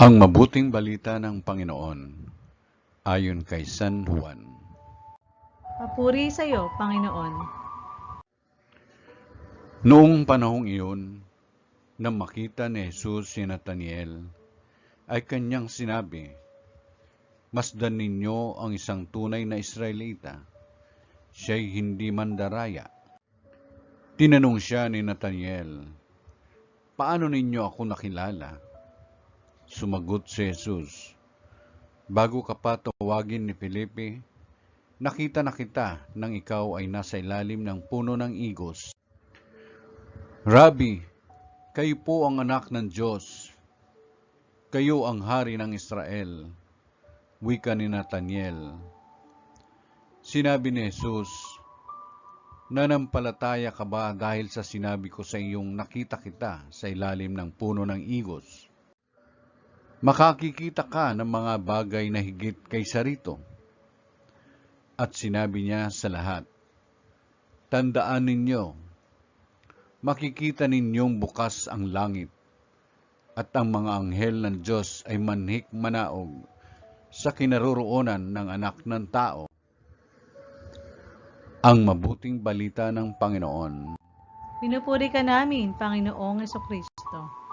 Ang mabuting balita ng Panginoon ayon kay San Juan. Papuri sa iyo, Panginoon. Noong panahong iyon, nang makita ni Jesus si Nataniel, ay kanyang sinabi, "Masdan ninyo ang isang tunay na Israelita, siya'y hindi mandaraya." Tinanong siya ni Nataniel, "Paano ninyo ako nakilala?" Sumagot si Jesus, "Bago ka pa tawagin ni Felipe, nakita na kita nang ikaw ay nasa ilalim ng puno ng igos." "Rabbi, kayo po ang anak ng Diyos. Kayo ang hari ng Israel," wika ni Nataniel. Sinabi ni Jesus, "Nanampalataya ka ba dahil sa sinabi ko sa iyong nakita kita sa ilalim ng puno ng igos? Makakikita ka ng mga bagay na higit kaysa rito." At sinabi niya sa lahat, "Tandaan ninyo, makikita ninyong bukas ang langit, at ang mga anghel ng Diyos ay manhik manaog sa kinaroroonan ng anak ng tao." Ang mabuting balita ng Panginoon. Pinupuri ka namin, Panginoong Hesukristo.